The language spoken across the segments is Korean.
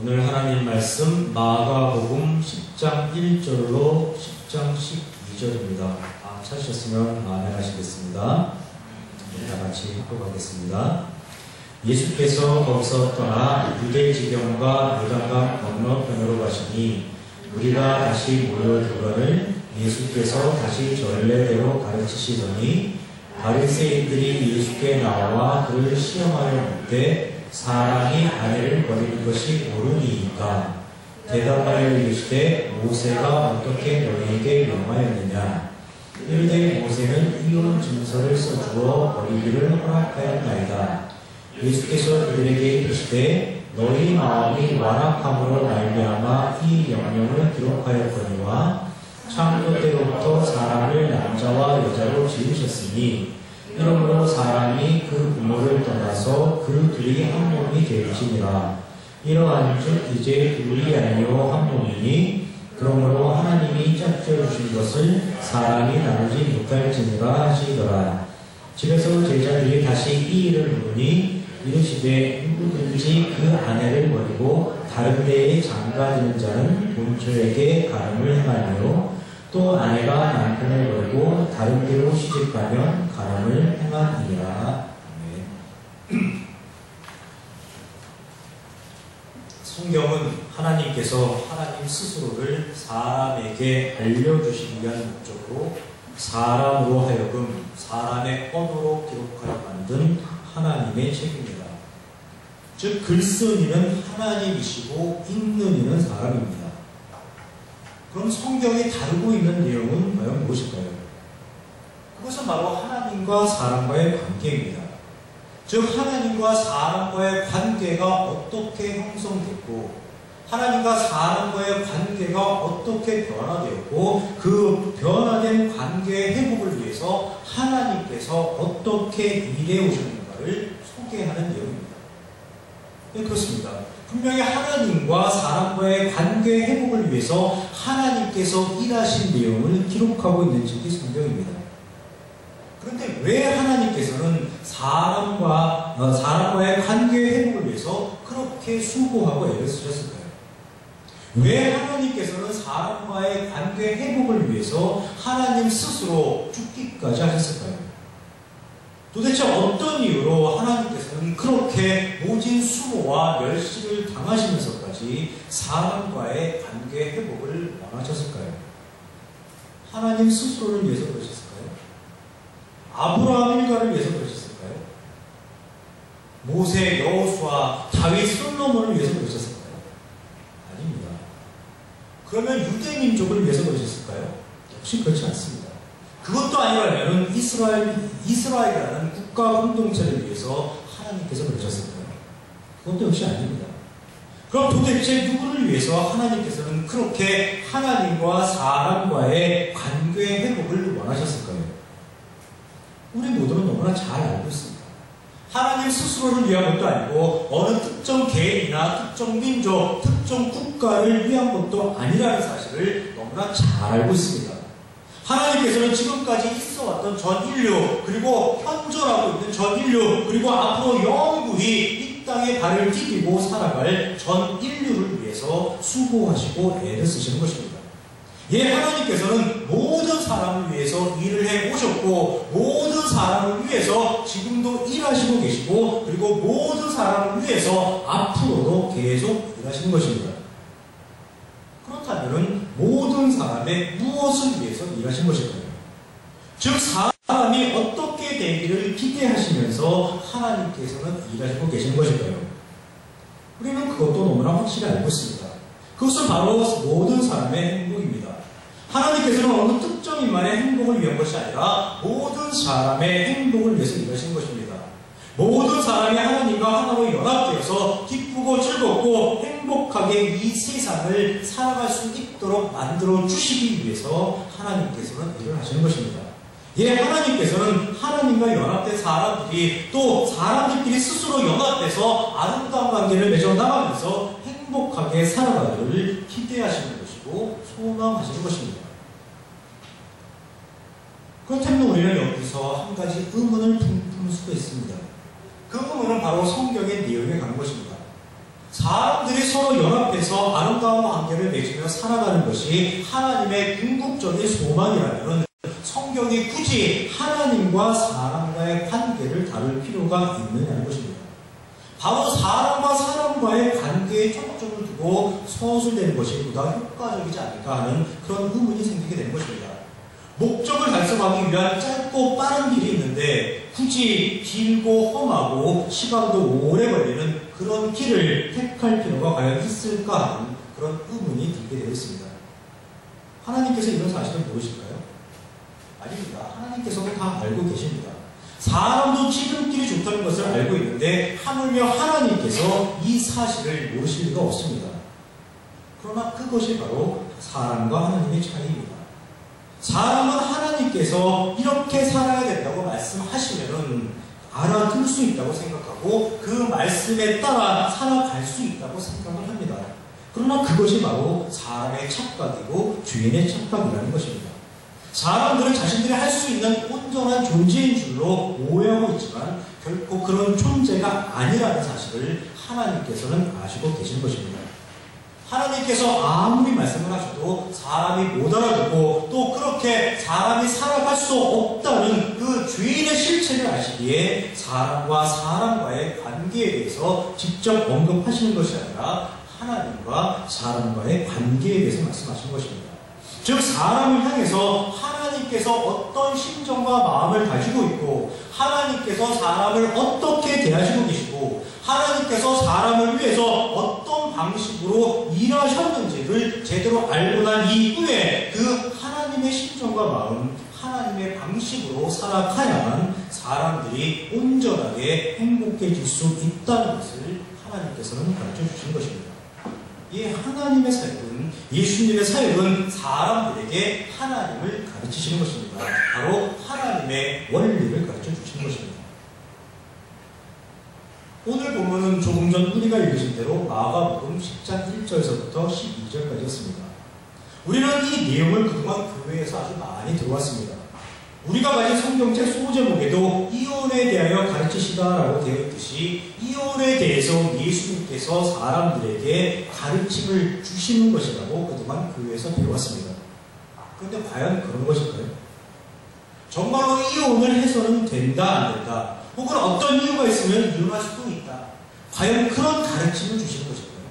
오늘 하나님 말씀 마가복음 10장 1절로 10장 12절입니다. 찾으셨으면 아멘 하시겠습니다. 우리 다 같이 합독하겠습니다. 예수께서 거기서 떠나 유대 지경과 요단강 건너편으로 가시니 우리가 다시 모여들거늘 예수께서 다시 전례대로 가르치시더니 바리새인들이 예수께 나와 그를 시험하려 묻되 사람이 아내를 버리는 것이 옳으니이까 대답하여 이르시되 모세가 어떻게 너희에게 명하였느냐. 이르되 모세는 이혼 증서를 써주어 버리기를 허락하였나이다. 예수께서 그들에게 이르시되 너희 마음이 완악함으로 말미암아 이 명령을 기록하였거니와 창조 때로부터 사람을 남자와 여자로 지으셨으니 이러므로 사람이 그 부모를 떠나서 그 둘이 한 몸이 될지니라. 이러한즉 이제 둘이 아니요 한 몸이니 그러므로 하나님이 짝지어 주신 것을 사람이 나누지 못할지니라 하시더라. 집에서 제자들이 다시 이 일을 물으니 이르시되 누구든지 그 아내를 버리고 다른 데에 장가드는 자는 본처에게 가늠을 행하며 또 아내가 남편을 버리고 다른 데로 시집가면 가늠을 행하니라. 성경은 하나님께서 하나님 스스로를 사람에게 알려주시기 위한 목적으로 사람으로 하여금 사람의 언어로 기록하여 만든 하나님의 책입니다. 즉 글쓴이는 하나님이시고 읽는 이는 사람입니다. 그럼 성경이 다루고 있는 내용은 과연 무엇일까요? 그것은 바로 하나님과 사람과의 관계입니다. 즉 하나님과 사람과의 관계가 어떻게 형성됐고 하나님과 사람과의 관계가 어떻게 변화되었고 그 변화된 관계의 회복을 위해서 하나님께서 어떻게 일해 오셨는가를 소개하는 내용입니다. 네, 그렇습니다. 분명히 하나님과 사람과의 관계 회복을 위해서 하나님께서 일하신 내용을 기록하고 있는 책이 성경입니다. 그런데 왜 하나님께서는 사람과의 관계 회복을 위해서 그렇게 수고하고 애를 쓰셨을까요? 왜 하나님께서는 사람과의 관계 회복을 위해서 하나님 스스로 죽기까지 하셨을까요? 도대체 어떤 이유로 하나님께서는 그렇게 모진 수모와 멸시를 당하시면서까지 사람과의 관계 회복을 원하셨을까요? 하나님 스스로를 위해서 그러셨을까요? 아브라함 일가를 위해서 그러셨을까요? 모세, 여호수아, 다윗, 솔로몬을 위해서 그러셨을까요? 아닙니다. 그러면 유대 민족을 위해서 그러셨을까요? 역시 그렇지 않습니다. 그것도 아니라면 이스라엘이라는 국가 공동체를 위해서 하나님께서 그러셨을까요? 그것도 역시 아닙니다. 그럼 도대체 누구를 위해서 하나님께서는 그렇게 하나님과 사람과의 관계 회복을 원하셨을까요? 우리 모두는 너무나 잘 알고 있습니다. 하나님 스스로를 위한 것도 아니고 어느 특정 개인이나 특정 민족, 특정 국가를 위한 것도 아니라는 사실을 너무나 잘 알고 있습니다. 하나님께서는 지금까지 있어왔던 전 인류, 그리고 현존하고 있는 전 인류, 그리고 앞으로 영구히 이 땅에 발을 디디고 살아갈 전 인류를 위해서 수고하시고 애를 쓰시는 것입니다. 하나님께서는 모든 사람을 위해서 일을 해 오셨고 모든 사람을 위해서 지금도 일하시고 계시고 그리고 모든 사람을 위해서 앞으로도 계속 일하시는 것입니다. 그렇다면 모든 사람의 무엇을 위해서 일하신 것일까요? 즉 사람이 어떻게 되기를 기대하시면서 하나님께서는 일하시고 계시는 것일까요? 우리는 그것도 너무나 확실히 알고 있습니다. 그것은 바로 모든 사람의 행복입니다. 하나님께서는 어느 특정 인만의 행복을 위한 것이 아니라 모든 사람의 행복을 위해서 일하시는 것입니다. 모든 사람이 하나님과 하나로 연합되어서 기쁘고 즐겁고 행복하게 이 세상을 살아갈 수 있도록 만들어 주시기 위해서 하나님께서는 일을 하시는 것입니다. 하나님께서는 하나님과 연합된 사람들이 또 사람들끼리 스스로 연합돼서 아름다운 관계를 맺어 나가면서 행복하게 살아가기를 기대하시는 것이고 소망하시는 것입니다. 그렇다면 우리는 여기서 한 가지 의문을 품을 수도 있습니다. 그 의문은 바로 성경의 내용에 가는 것입니다. 사람들이 서로 연합해서 아름다운 관계를 맺으며 살아가는 것이 하나님의 궁극적인 소망이라면 성경이 굳이 하나님과 사람과의 관계를 다룰 필요가 있느냐는 것입니다. 바로 사람과 사람과의 관계에 초점을 두고 서술되는 것이 보다 효과적이지 않을까 하는 그런 의문이 생기게 되는 것입니다. 목적을 달성하기 위한 짧고 빠른 길이 있는데 굳이 길고 험하고 시간도 오래 걸리는 그런 길을 택할 필요가 과연 있을까 하는 그런 의문이 들게 되어 있습니다. 하나님께서 이런 사실을 모르실까요? 아닙니다. 하나님께서는 다 알고 계십니다. 사람도 지름길이 좋다는 것을 알고 있는데 하물며 하나님께서 이 사실을 모르실 리가 없습니다. 그러나 그것이 바로 사람과 하나님의 차이입니다. 사람은 하나님께서 이렇게 살아야 된다고 말씀하시면은 알아들 수 있다고 생각하고 그 말씀에 따라 살아갈 수 있다고 생각을 합니다. 그러나 그것이 바로 사람의 착각이고 주인의 착각이라는 것입니다. 사람들은 자신들이 할 수 있는 온전한 존재인 줄로 오해하고 있지만 결코 그런 존재가 아니라는 사실을 하나님께서는 아시고 계신 것입니다. 하나님께서 아무리 말씀을 하셔도 사람이 못 알아듣고 또 그렇게 사람이 살아갈 수 없다는 그 주인의 실체를 아시기에 사람과 사람과의 관계에 대해서 직접 언급하시는 것이 아니라 하나님과 사람과의 관계에 대해서 말씀하시는 것입니다. 즉 사람을 향해서 하나님께서 어떤 심정과 마음을 가지고 있고 하나님께서 사람을 어떻게 대하시고 계시고 하나님께서 사람을 위해서 어떤 방식으로 일하셨는지를 제대로 알고 난 이후에 그 하나님의 심정과 마음, 하나님의 방식으로 살아가야만 사람들이 온전하게 행복해질 수 있다는 것을 하나님께서는 가르쳐 주신 것입니다. 이 하나님의 사역은, 예수님의 사역은 사람들에게 하나님을 가르치시는 것입니다. 바로 하나님의 원리를 가르쳐 주시는 것입니다. 오늘 본문은 조금 전 우리가 읽으신 대로 마가복음 10장 1절에서부터 12절까지였습니다. 우리는 이 내용을 그동안 교회에서 아주 많이 들어왔습니다. 우리가 가진 성경책 소제목에도 이혼에 대하여 가르치시다라고 되어 있듯이 이혼에 대해서 예수님께서 사람들에게 가르침을 주시는 것이라고 그동안 교회에서 배워왔습니다. 그런데 과연 그런 것일까요? 정말로 이혼을 해서는 된다, 안 된다, 혹은 어떤 이유가 있으면 이혼할 수도 있다, 과연 그런 가르침을 주시는 것일까요?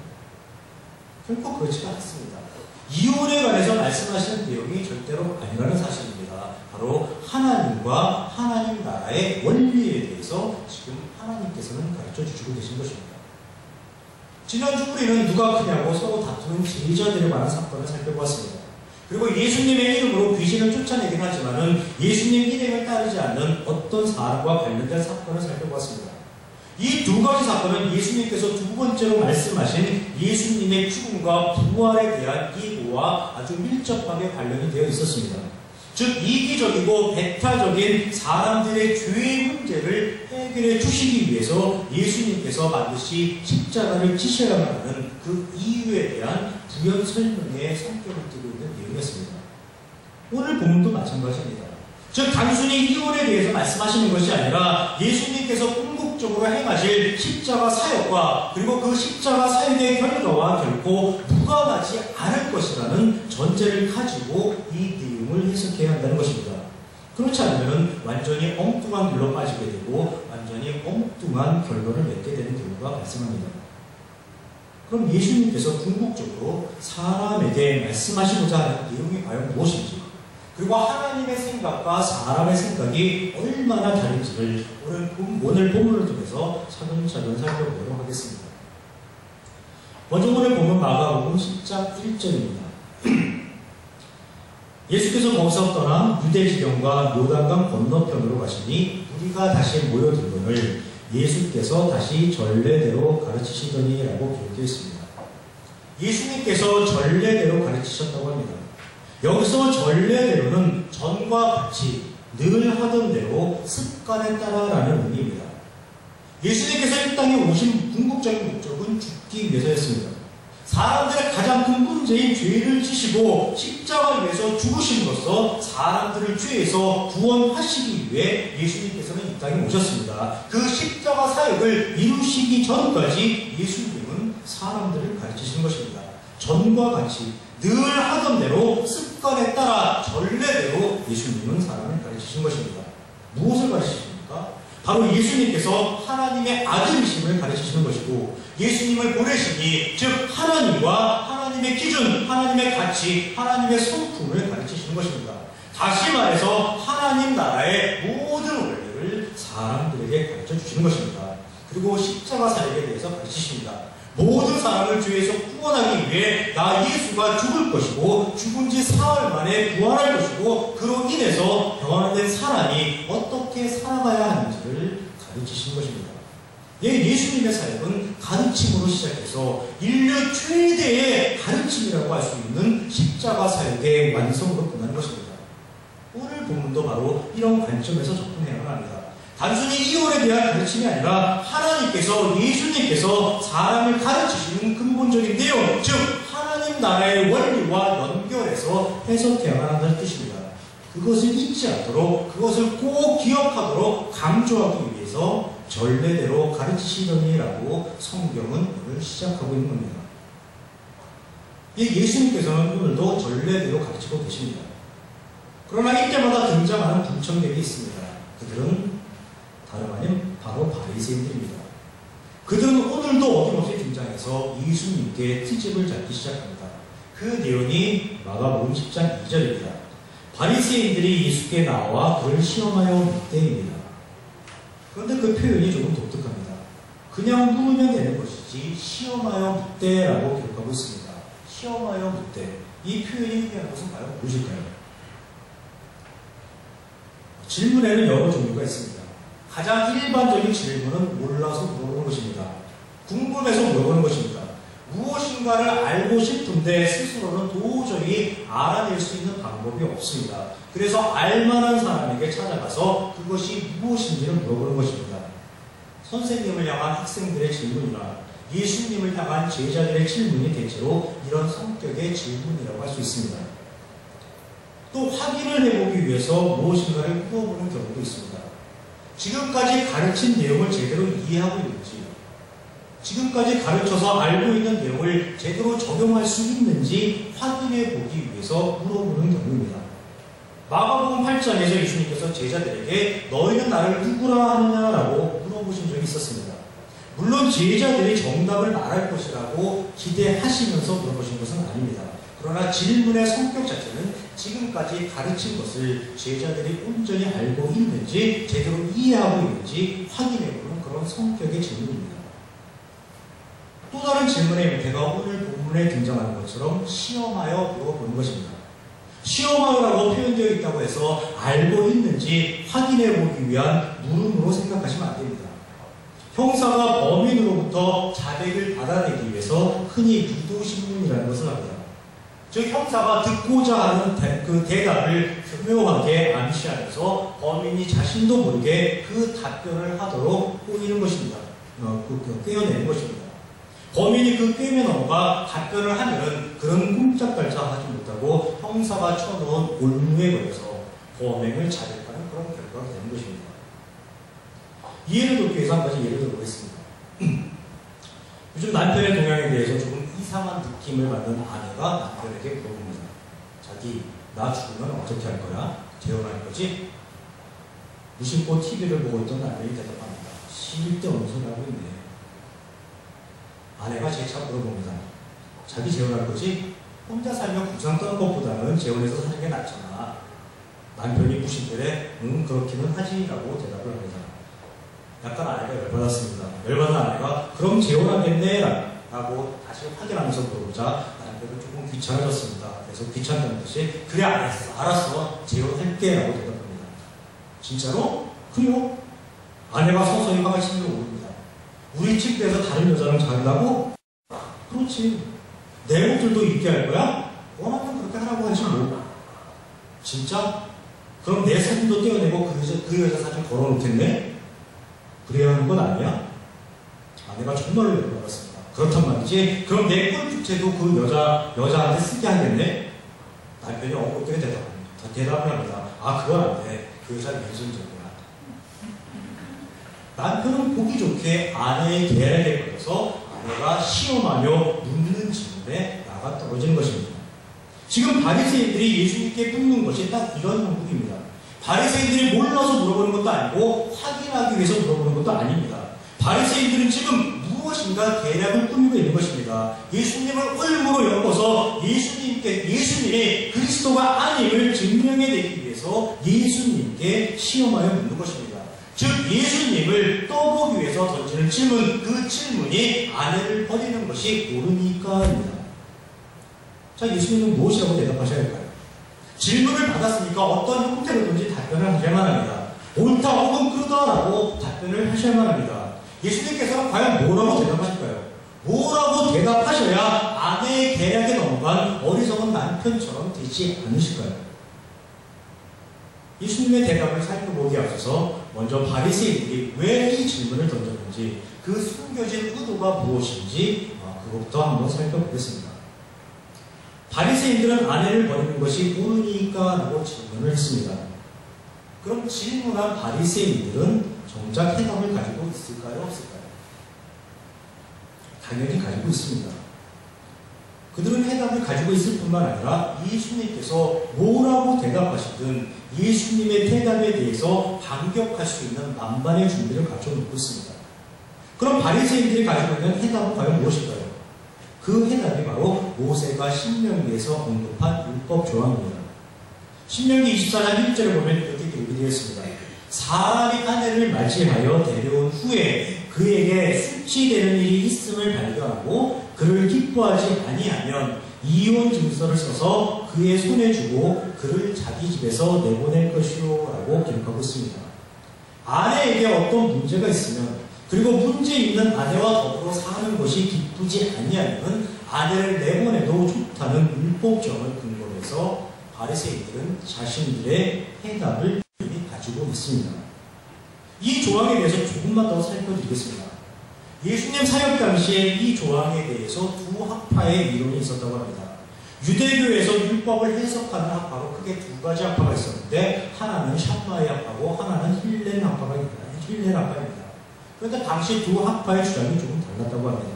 결코 그렇지가 않습니다. 이혼에 관해서 말씀하시는 내용이 절대로 아니라는 사실입니다. 바로 하나님과 하나님 나라의 원리에 대해서 지금 하나님께서는 가르쳐 주시고 계신 것입니다. 지난주 우리는 누가 크냐고 서로 다투는 제자들에 관한 사건을 살펴보았습니다. 그리고 예수님의 이름으로 귀신을 쫓아내긴 하지만은 예수님 일행을 따르지 않는 어떤 사람과 관련된 사건을 살펴보았습니다. 이 두 가지 사건은 예수님께서 두 번째로 말씀하신 예수님의 죽음과 부활에 대한 예고와 아주 밀접하게 관련이 되어 있었습니다. 즉 이기적이고 배타적인 사람들의 죄의 문제를 해결해 주시기 위해서 예수님께서 반드시 십자가를 지셔야만 하는 그 이유에 대한 부연 설명의 성격을 띠고 있는 내용이었습니다. 오늘 본문도 마찬가지입니다. 즉 단순히 이혼에 대해서 말씀하시는 것이 아니라 예수님께서 궁극적으로 행하실 십자가 사역과 그리고 그 십자가 사역의 결과와 결코 무관하지 않을 것이라는 전제를 가지고 이 내용을 해석해야 한다는 것입니다. 그렇지 않으면 완전히 엉뚱한 길로 빠지게 되고 완전히 엉뚱한 결론을 맺게 되는 경우가 발생합니다. 그럼 예수님께서 궁극적으로 사람에게 말씀하시고자 하는 내용이 과연 무엇인지, 그리고 하나님의 생각과 사람의 생각이 얼마나 다른지를 오늘 본문을 통해서 차근차근 살펴보도록 하겠습니다. 먼저 오늘 본문 마가복음 10장 1절입니다. 예수께서 거기서 떠나 유대지경과 요단강 건너편으로 가시니 무리가 다시 모여들거늘 예수께서 다시 전례대로 가르치시더니라고 기록되어 있습니다. 예수님께서 전례대로 가르치셨다고 합니다. 여기서 전례대로는 전과 같이 늘 하던 대로 습관에 따라라는 의미입니다. 예수님께서 이 땅에 오신 궁극적인 목적은 죽기 위해서였습니다. 사람들의 가장 큰 문제인 죄를 지시고 십자가를 위해서 죽으심으로써 사람들을 죄에서 구원하시기 위해 예수님께서는 이 땅에 오셨습니다. 그 십자가 사역을 이루시기 전까지 예수님은 사람들을 가르치시는 것입니다. 전과 같이 늘 하던 대로 습관에 따라 전례대로 예수님은 사람을 가르치신 것입니다. 무엇을 가르치십니까? 바로 예수님께서 하나님의 아들이심을 가르치시는 것이고, 예수님을 보내시니 즉 하나님과 하나님의 기준, 하나님의 가치, 하나님의 성품을 가르치시는 것입니다. 다시 말해서 하나님 나라의 모든 원리를 사람들에게 가르쳐 주시는 것입니다. 그리고 십자가 사역에 대해서 가르치십니다. 모든 사람을 죄에서 구원하기 위해 나 예수가 죽을 것이고 죽은 지 사흘 만에 부활할 것이고 그로 인해서 변화된 사람이 어떻게 살아가야 하는지를 가르치시는 것입니다. 예수님의 사역은 가르침으로 시작해서 인류 최대의 가르침이라고 할 수 있는 십자가 사역의 완성으로 끝나는 것입니다. 오늘 본문도 바로 이런 관점에서 접근해야만 합니다. 단순히 이혼에 대한 가르침이 아니라 하나님께서, 예수님께서 사람을 가르치시는 근본적인 내용, 즉 하나님 나라의 원리와 연결해서 해석해야만 한다는 뜻입니다. 그것을 잊지 않도록, 그것을 꼭 기억하도록 강조하기 위해서 전례대로 가르치시려니라고 성경은 오늘 시작하고 있는 겁니다. 예수님께서는 오늘도 전례대로 가르치고 계십니다. 그러나 이때마다 등장하는 불청객이 있습니다. 그들은 다름 아닌 바로 바리새인들입니다. 그들은 오늘도 어김없이 등장해서 예수님께 트집을 잡기 시작합니다. 그 내용이 마가복음 10장 2절입니다. 바리새인들이 예수께 나와 그를 시험하여 묻되입니다. 그런데 그 표현이 조금 독특합니다. 그냥 물으면 되는 것이지 시험하여 묻되라고 기록하고 있습니다. 시험하여 묻되, 이 표현이 의미하는 것은 과연 무엇일까요? 질문에는 여러 종류가 있습니다. 가장 일반적인 질문은 몰라서 물어보는 것입니다. 궁금해서 물어보는 것입니다. 무엇인가를 알고 싶은데 스스로는 도저히 알아낼 수 있는 방법이 없습니다. 그래서 알만한 사람에게 찾아가서 그것이 무엇인지를 물어보는 것입니다. 선생님을 향한 학생들의 질문이나 예수님을 향한 제자들의 질문이 대체로 이런 성격의 질문이라고 할 수 있습니다. 또 확인을 해보기 위해서 무엇인가를 물어보는 경우도 있습니다. 지금까지 가르친 내용을 제대로 이해하고 있는지, 지금까지 가르쳐서 알고 있는 내용을 제대로 적용할 수 있는지 확인해 보기 위해서 물어보는 경우입니다. 마가복음 8장에서 예수님께서 제자들에게 너희는 나를 누구라 하느냐라고 물어보신 적이 있었습니다. 물론 제자들이 정답을 말할 것이라고 기대하시면서 물어보신 것은 아닙니다. 그러나 질문의 성격 자체는 지금까지 가르친 것을 제자들이 온전히 알고 있는지, 제대로 이해하고 있는지 확인해보는 그런 성격의 질문입니다. 또 다른 질문의 형태가 오늘 본문에 등장하는 것처럼 시험하여 물어보는 것입니다. 시험하여라고 표현되어 있다고 해서 알고 있는지 확인해보기 위한 물음으로 생각하시면 안 됩니다. 형사가 범인으로부터 자백을 받아내기 위해서 흔히 유도신문이라는 것을 합니다. 즉 형사가 듣고자 하는 그 대답을 교묘하게 암시하면서 범인이 자신도 모르게 그 답변을 하도록 꼬이는 것입니다. 꿰어내는 것입니다. 범인이 그 꿰매 넘어가 답변을 하면 그런 꼼짝달싹하지 못하고 형사가 쳐놓은 올무에 걸려서 범행을 자백하는 그런 결과가 되는 것입니다. 이해를 돕기 위해서 한 가지 예를 들어보겠습니다. 요즘 남편의 동향에 대해서 조금 이상한 느낌을 받는 아내가 남편에게 물어봅니다. 자기, 나 죽으면 어떻게 할 거야? 재혼할 거지? 무심코 TV를 보고 있던 남편이 대답합니다. 쓸데없는 소리 하고 있네. 아내가 재차 물어봅니다. 자기 재혼할 거지? 혼자 살면 구상 떠는 것보다는 재혼해서 사는 게 낫잖아. 남편이 무심결에 응 그렇기는 하지라고 대답을 합니다. 약간 아내가 열받았습니다. 열받은 아내가 그럼 재혼하겠네 라고 다시 확인하면서 물어보자 남편은 조금 귀찮아졌습니다. 그래서 귀찮다는 듯이 그래 알았어 재혼할게 라고 대답합니다. 진짜로? 그래요? 아내가 서서히 화가 치밀어 오릅니다. 우리 침대에서 다른 여자랑 자려고? 그렇지. 내 옷들도 입게 할 거야? 원하면 그렇게 하라고 하지 뭐. 진짜? 그럼 내 사진도 떼어내고 그 여자 사진 걸어놓을 텐데? 그래야 하는 건 아니야? 아내가 정말로 열받았습니다. 그렇단 말이지? 그럼 내 꼴주체도 그 여자한테 쓰게 하겠네? 남편이 어렵게 대답을 합니다. 아, 그건 안 돼. 그 여자는 왼손잡이야. 남편은 보기 좋게 아내의 계략에 걸려서 아내가 시험하며 묻는 질문에 나가 떨어지는 것입니다. 지금 바리새인들이 예수님께 묻는 것이 딱 이런 형국입니다. 바리새인들이 몰라서 물어보는 것도 아니고 확인하기 위해서 물어보는 것도 아닙니다. 바리새인들은 지금 무엇인가 계략을 꾸미고 있는 것입니다. 예수님을 얼무로 엮어서 예수님이 그리스도가 아님을 증명해내기 위해서 예수님께 시험하여 묻는 것입니다. 즉 예수님을 떠보기 위해서 던지는 질문, 그 질문이 아내를 버리는 것이 옳으니까입니다. 자, 예수님은 무엇이라고 대답하셔야 할까요? 질문을 받았으니까 어떤 형태로든지 답변을 하셔야만 합니다. 옳다 혹은 그르다라고 답변을 하셔야만 합니다. 예수님께서는 과연 뭐라고 대답하실까요? 뭐라고 대답하셔야 아내의 계략에 넘어간 어리석은 남편처럼 되지 않으실까요? 예수님의 대답을 살펴보기에 앞서서 먼저 바리새인들이 왜 이 질문을 던졌는지, 그 숨겨진 의도가 무엇인지 그것부터 한번 살펴보겠습니다. 바리새인들은 아내를 버리는 것이 옳으니까 라고 질문을 했습니다. 그럼 질문한 바리새인들은 정작 해답을 가지고 있을까요? 없을까요? 당연히 가지고 있습니다. 그들은 해답을 가지고 있을 뿐만 아니라 예수님께서 뭐라고 대답하시든 예수님의 대답에 대해서 반격할 수 있는 만반의 준비를 갖춰놓고 있습니다. 그럼 바리새인들이 가지고 있는 해답은 과연 무엇일까요? 그 해답이 바로 모세가 신명기에서 언급한 율법 조항입니다. 신명기 24장 1절에 보면 이렇게 기록이 되어 있습니다. 사람이 아내를 맞이하여 데려온 후에 그에게 수치되는 일이 있음을 발견하고 그를 기뻐하지 아니하면 이혼 증서를 써서 그의 손에 주고 그를 자기 집에서 내보낼 것이요 라고 기록하고 있습니다. 아내에게 어떤 문제가 있으면, 그리고 문제 있는 아내와 더불어 사는 것이 기쁘지 아니하면 아내를 내보내도 좋다는 율법정을 근거로 해서 바리새인들은 자신들의 해답을 이미 가지고 있습니다. 이 조항에 대해서 조금만 더 살펴드리겠습니다. 예수님 사역 당시에 이 조항에 대해서 두 학파의 이론이 있었다고 합니다. 유대교에서 율법을 해석하는 학파로 크게 두 가지 학파가 있었는데, 하나는 샴마의 학파고 하나는 힐렐 학파입니다. 그런데 당시 두 학파의 주장이 조금 달랐다고 합니다.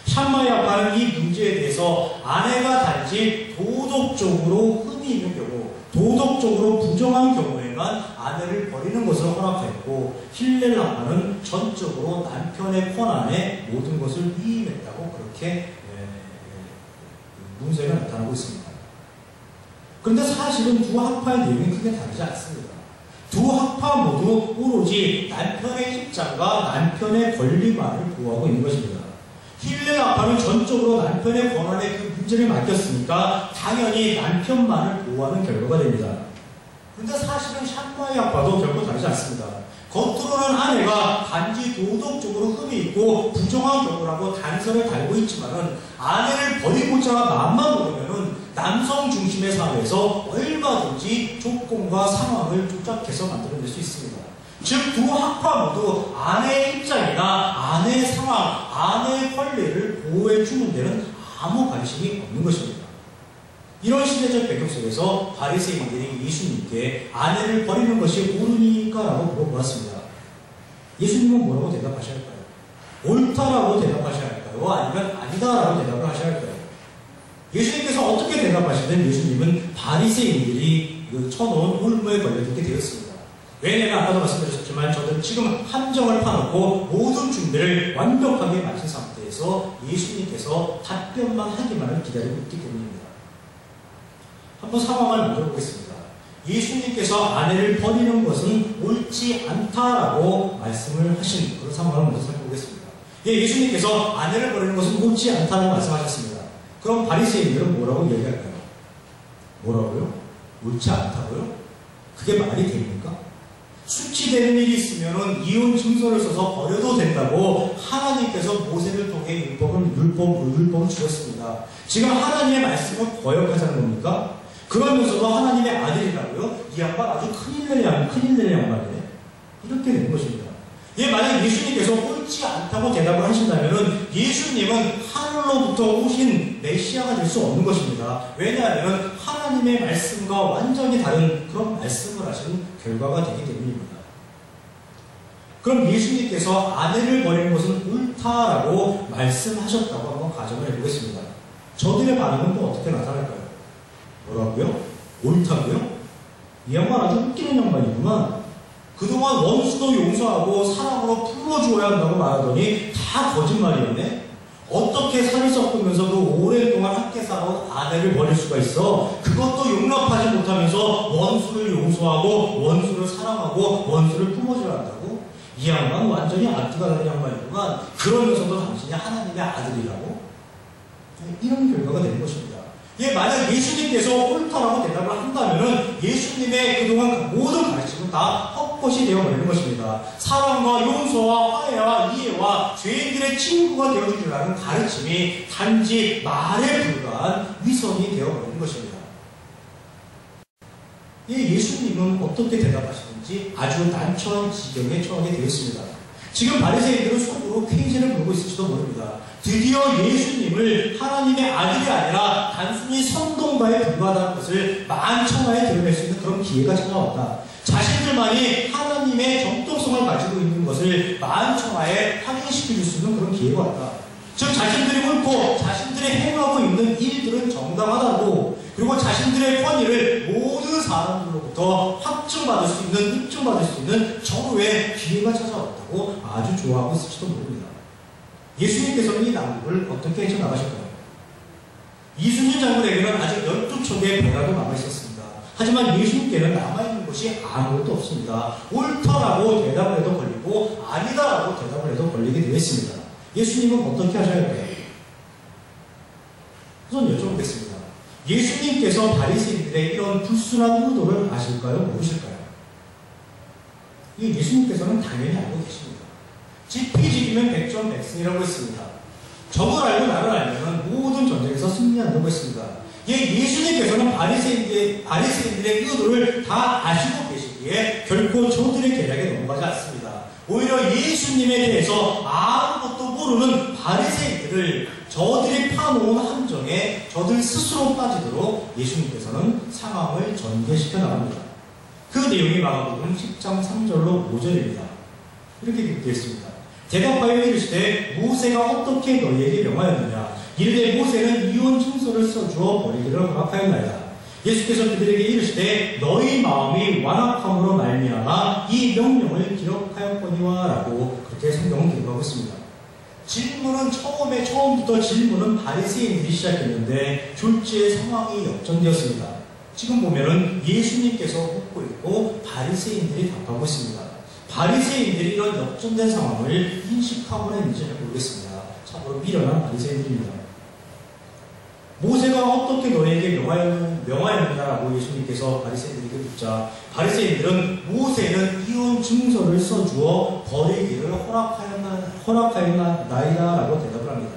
샴마의 학파는 이 문제에 대해서 아내가 단지 도덕적으로 흠이 있는 경우, 도덕적으로 부정한 경우에만 아내를 버리는 것을 허락했고, 힐렐 학파는 전적으로 남편의 권한에 모든 것을 위임했다고 그렇게 문제가 나타나고 있습니다. 그런데 사실은 두 학파의 내용이 크게 다르지 않습니다. 두 학파 모두 오로지 남편의 입장과 남편의 권리만을 보호하고 있는 것입니다. 힐렐 학파는 전적으로 남편의 권한에 그 문제를 맡겼으니까 당연히 남편만을 보호하는 결과가 됩니다. 그런데 사실은 샴마의 학파도 결코 다르지 않습니다. 겉으로는 아내가 단지 도덕적으로 흠이 있고 부정한 경우라고 단서를 달고 있지만은 아내를 버리고자 마음만 먹으면은 남성 중심의 사회에서 얼마든지 조건과 상황을 조작해서 만들어낼 수 있습니다. 즉, 두 학파 모두 아내의 입장이나 아내의 상황, 아내의 권리를 보호해주는 데는 아무 관심이 없는 것입니다. 이런 시대적 배경 속에서 바리새인들이 예수님께 아내를 버리는 것이 옳으니까 라고 물어보았습니다. 예수님은 뭐라고 대답하셔야 할까요? 옳다라고 대답하셔야 할까요? 아니면 아니다라고 대답을 하셔야 할까요? 예수님께서 어떻게 대답하시든 예수님은 바리새인들이 쳐놓은 올무에 걸려들게 되었습니다. 왜냐하면 아까도 말씀드렸지만 저는 지금 함정을 파놓고 모든 준비를 완벽하게 마친 상태에서 예수님께서 답변만 하기만을 기다리고 있기 때문입니다. 한번 상황을 먼저 보겠습니다. 예수님께서 아내를 버리는 것은 옳지 않다라고 말씀을 하신 그런 상황을 먼저 살펴보겠습니다. 예수님께서 아내를 버리는 것은 옳지 않다라고 말씀하셨습니다. 그럼 바리새인들은 뭐라고 얘기할까요? 뭐라고요? 옳지 않다고요? 그게 말이 됩니까? 수치되는 일이 있으면 이혼 증서를 써서 버려도 된다고 하나님께서 모세를 통해 율법을 주셨습니다. 지금 하나님의 말씀을 거역하자는 겁니까? 그러면서도 하나님의 아들이라고요? 이 양반 아주 큰일 낼 양반이네. 이렇게 되는 것입니다. 만약 예수님께서 옳지 않다고 대답을 하신다면 예수님은 하늘로부터 오신 메시아가 될 수 없는 것입니다. 왜냐하면 하나님의 말씀과 완전히 다른 그런 말씀을 하시는 결과가 되기 때문입니다. 그럼 예수님께서 아내를 버리는 것은 옳다라고 말씀하셨다고 한번 가정을 해보겠습니다. 저들의 반응은 또 어떻게 나타날까요? 뭐라고요? 옳다고요? 이 양반 아주 웃기는 양반이구만. 그동안 원수도 용서하고 사랑으로 풀어주어야 한다고 말하더니 다 거짓말이었네? 어떻게 살을 섞으면서도 오랫동안 함께 살아온 아내를 버릴 수가 있어? 그것도 용납하지 못하면서 원수를 용서하고 원수를 사랑하고 원수를 품어줘야 한다고? 이 양반 완전히 앞뒤가 다른 양반이구만. 그러면서도 당신이 하나님의 아들이라고? 이런 결과가 되는 것입니다. 만약 예수님께서 옳다라고 대답을 한다면 예수님의 그동안 모든 가르침은 다 헛것이 되어버리는 것입니다. 사랑과 용서와 화해와 이해와 죄인들의 친구가 되어주리라는 가르침이 단지 말에 불과한 위선이 되어버리는 것입니다. 예수님은 어떻게 대답하시는지 아주 난처한 지경에 처하게 되었습니다. 지금 바리새인들은 속으로 쾌재를 부르고 있을지도 모릅니다. 드디어 예수님을 하나님의 아들이 아니라 단순히 선동가에 불과하다는 것을 만천하에 드러낼 수 있는 그런 기회가 찾아왔다. 자신들만이 하나님의 정통성을 가지고 있는 것을 만천하에 확인시켜줄 수 있는 그런 기회가 왔다. 즉 자신들이 옳고 자신들이 행하고 있는 일들은 정당하다고, 그리고 자신들의 권위를 모든 사람들로부터 확증받을 수 있는, 입증받을 수 있는 절호의 기회가 찾아왔다고 아주 좋아하고 있을지도 모릅니다. 예수님께서는 이 난국을 어떻게 헤쳐나가실까요? 이순신 장군에게는 아직 12척의 배라도 남아있었습니다. 하지만 예수님께는 남아있는 것이 아무것도 없습니다. 옳다라고 대답을 해도 걸리고 아니다라고 대답을 해도 걸리게 되어 있습니다. 예수님은 어떻게 하셔야 할까요? 우선 여쭤보겠습니다. 예수님께서 바리새인들의 이런 불순한 의도를 아실까요? 모르실까요? 예수님께서는 당연히 알고 계십니다. 지피지기면 백전백승이라고 했습니다. 적을 알고 나를 알면 모든 전쟁에서 승리한다고 했습니다. 예수님께서는 바리새인들의 의도를 다 아시고 계시기에 결코 저들의 계략에 넘어가지 않습니다. 오히려 예수님에 대해서 아무것도 모르는 바리새인들을 저들이 파놓은 함정에 저들 스스로 빠지도록 예수님께서는 상황을 전개시켜 나갑니다. 그 내용이 마가복음 10장 3절로 5절입니다. 이렇게 되어 있습니다. 대답하여 이르시되 모세가 어떻게 너희에게 명하였느냐? 이르되 모세는 이혼 증서를 써주어 버리기를 허락하였나이다. 예수께서 그들에게 이르시되 너희 마음이 완악함으로 말미암아 이 명령을 기록하였거니와 라고 그렇게 성경은 기록하고 있습니다. 질문은 처음부터 질문은 바리새인들이 시작했는데 졸지에 상황이 역전되었습니다. 지금 보면은 예수님께서 묻고 있고 바리새인들이 답하고 있습니다. 바리새인들이 이런 역전된 상황을 인식하고 있는지는 모르겠습니다. 참으로 미련한 바리새인들입니다. 모세가 어떻게 너에게 명하였느냐라고 예수님께서 바리새인들에게 묻자, 바리새인들은 모세는 이혼 증서를 써주어 버리기를 허락하였나이다라고 대답을 합니다.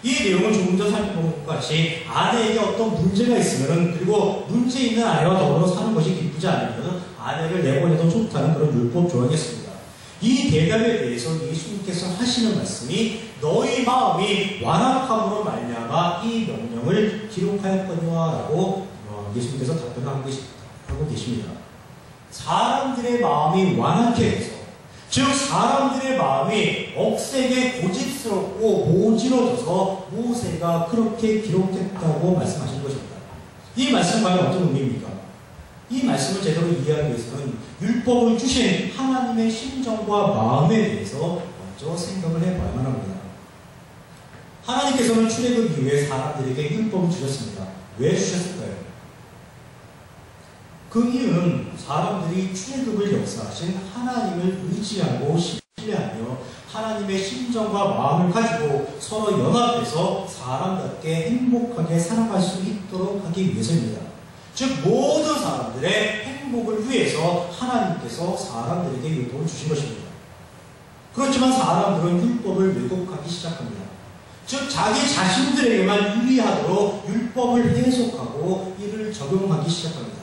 이 내용은 조금 전 살펴본 것 같이 아내에게 어떤 문제가 있으면, 그리고 문제 있는 아내와 더불어 사는 것이 기쁘지 않으면 아내를 내보내도 좋다는 그런 율법 조항이었습니다. 이 대답에 대해서 예수님께서 하시는 말씀이 너희 마음이 완악함으로 말미암아 이 명령을 기록하였거니와라고 예수님께서 답변하고 계십니다. 사람들의 마음이 완악해서, 즉 사람들의 마음이 억세게 고집스럽고 모질어져서 모세가 그렇게 기록했다고 말씀하신 것입니다. 이 말씀은 과연 어떤 의미입니까? 이 말씀을 제대로 이해하기 위해서는 율법을 주신 하나님의 심정과 마음에 대해서 먼저 생각을 해봐야만 합니다. 하나님께서는 출애굽 이후에 사람들에게 율법을 주셨습니다. 왜 주셨을까요? 그 이유는 사람들이 출애굽을 역사하신 하나님을 의지하고 신뢰하며 하나님의 심정과 마음을 가지고 서로 연합해서 사람답게 행복하게 살아갈 수 있도록 하기 위해서입니다. 즉 모든 사람들의 행복을 위해서 하나님께서 사람들에게 율법을 주신 것입니다. 그렇지만 사람들은 율법을 왜곡하기 시작합니다. 즉 자기 자신들에게만 유리하도록 율법을 해석하고 이를 적용하기 시작합니다.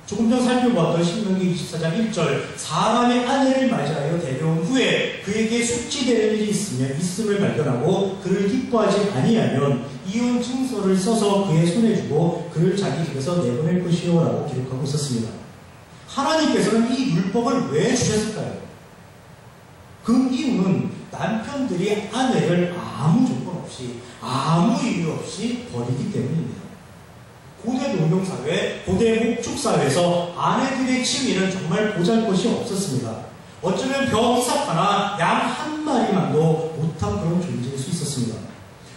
조금 전 살펴보았던 신명기 24장 1절, 사람의 아내를 맞이하여 데려온 후에 그에게 숙지되는 일이 있음을 발견하고 그를 기뻐하지 아니하면 이혼 증서를 써서 그의 손에 주고 그를 자기 집에서 내보낼 것이요 라고 기록하고 있었습니다. 하나님께서는 이 율법을 왜 주셨을까요? 그 이유는 남편들이 아내를 아무 조건 없이, 아무 이유 없이 버리기 때문입니다. 고대 농경사회, 고대 목축사회에서 아내들의 취미는 정말 보잘것이 없었습니다. 어쩌면 벼 이삭하나 양 한 마리만도 못한 그런 존재일 수 있었습니다.